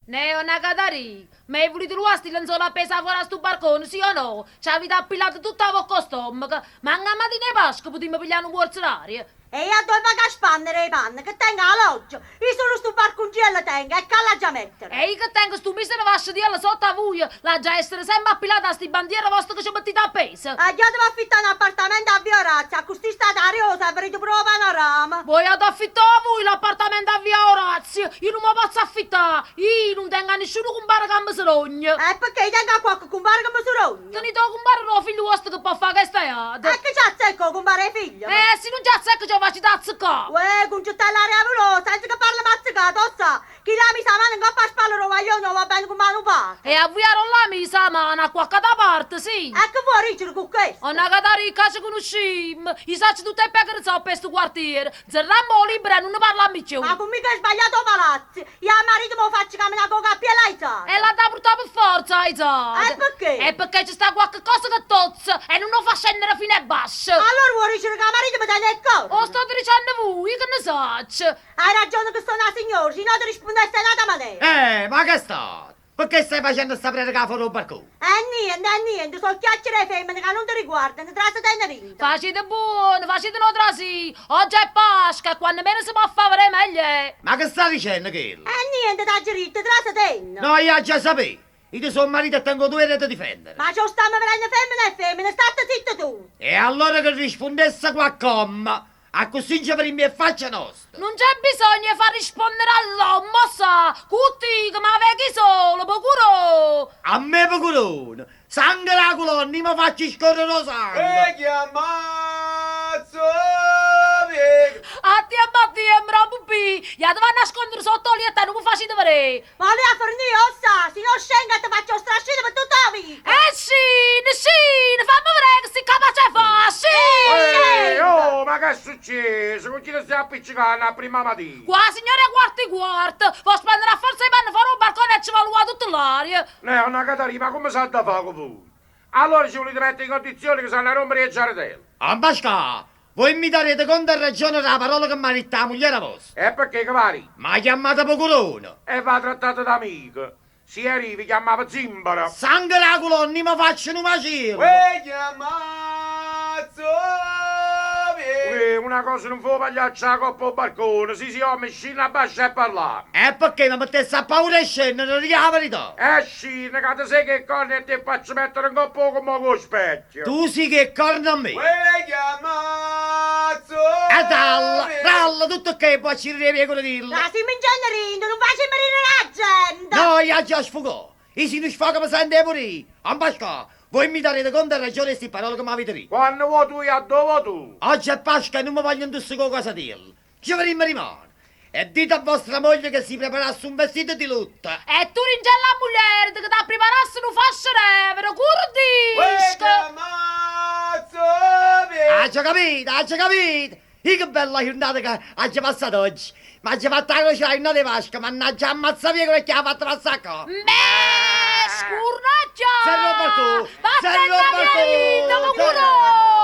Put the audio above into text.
Neo Nagadari, ma hai voluto l'uasti lenzola appesa fuori a sto barcone, sì o no? Ci avete appilato tutta la vostra stomaca, ma anche mattina e pasca potremmo pigliare un borzonario. E io dove vado a spannere le panne, che tengo alloggio. Io sono sto barconcello tengo, e che la già mettere. E io che tengo sto misero vascio di alla sotto a voi, la già essere sempre appilata a sti bandiere vostre che ci mettete appesa. Io devo affittare un appartamento a Via Orazio, così state ariosa, avrete proprio panorama. Voi ad affittare voi l'appartamento a Via Orazio, io non mi posso affittare, io non tengo a nessuno compare che mi sogno. E perché tengo a qualche compare che mi sorogno? Tenete a compare lo figlio vostro che può fare che stai ad. E che c'ha secco compare figlio? Se non già sai che ci faccio da zuccare. Uè, con città l'aria veloce, senza che parla mazzicato, sa. Chi la mi sa mano in coppa a spalle lo vaglione va bene come mano fa. E avviare la misa mano a qualche parte, sì. E che vuoi rigere con questo? Una catarica ci conosciamo, i sacci tutte le pecore so per sto quartiere. Zerrammo libera e non ne parla più. Ma con mica hai sbagliato palazzi. Io al marito me lo faccio camminare con cappia e l'hai sa. E la da portare per forza, Aizad. E perché? E perché ci sta qualche cosa che tozza e non lo fa scendere fino a basso. Allora vuoi rigere che il marito mi tiene il corpo? O sto dicendo voi, che ne sacci? Hai ragione che sono una signora, se no ti rispondeste in altra maniera. Ma che sta? Perché stai facendo sta predica fuori il barcone? Niente, sono chiacchiere femmine che non ti riguardano, trasa te ne vita. Facete buono, facete no trasi. Oggi è Pasqua e quando meno si può fare meglio. Ma che sta dicendo, Kill? Niente, da diritto, trasa te. No, io già sapevo. Io sono marito e tengo dovere di difendere. Ma ci stiamo vedendo femmine, state zitta tu. E allora che rispondesse qualcosa, a così ci per in faccia nostra. Non c'è bisogno di far rispondere all'uomo, sa. Cutti che mi avete solo, procuro. A me procurone, sangue la colonna, mi faccio scorrere lo sangue. A te abbatti e mrabubi. Ya devo nascondere sotto lì e te non mi faccio vedere. Ma lei a fornire, ossa, se non scenga ti faccio strascire per tutta la vita. Sì, fammi vedere che si capace fa, sì. Oh, ma che è successo? Con chi ti stai appiccicando a prima mattina? Qua signore quarto e quarto. Può spendere a forza i panni fuori un balcone e ci va tutta l'aria. Una Catarina, ma come sa da fare con voi? Allora ci volete mettere in condizione che sanno a rompere il giardino. Ambasca, voi mi darete conto e ragione della parola che mi ha detto la moglie vostra. E perché che pari? Ma ha chiamato procurone. E va trattato da amico. Si arrivi, chiamava Zimbara. Sangue la colonna, mi faccio un macello. Una cosa non fu pagliaccia la coppa al balcone, si mi scina a bascia e parlare. E perché mi mettesse a paura e scendere, non dica la verità. Scina, che te sai che corno e ti faccio mettere un coppo come con specchio. Tu sì che corno a me. E dalla, tutto ok, poi ci riviene quello di là. La si mi ingenerino, non faccio morire la gente. No, io già sfugò. E se non sfoga mi sente pure. Ambasca, voi mi darete conto e ragione di queste parole che mi avete detto. Quando vuoi tu e dove tu? Oggi è Pasqua e non mi voglio indossare cosa dirle. Ci avremmo rimane. E dite a vostra moglie che si preparasse un vestito di lutto. E tu ringella la moglie che ti preparasse un fascio curdisco. Ha già capito. E che bella giornata che ha già passato oggi. Ma ha già fatto la croce in di Pasqua, mannaggia ammazza via quello che ha fatto passare qua. Scurnaccia! Servo al balcone! Vattene a via, Servo al balcone! culo!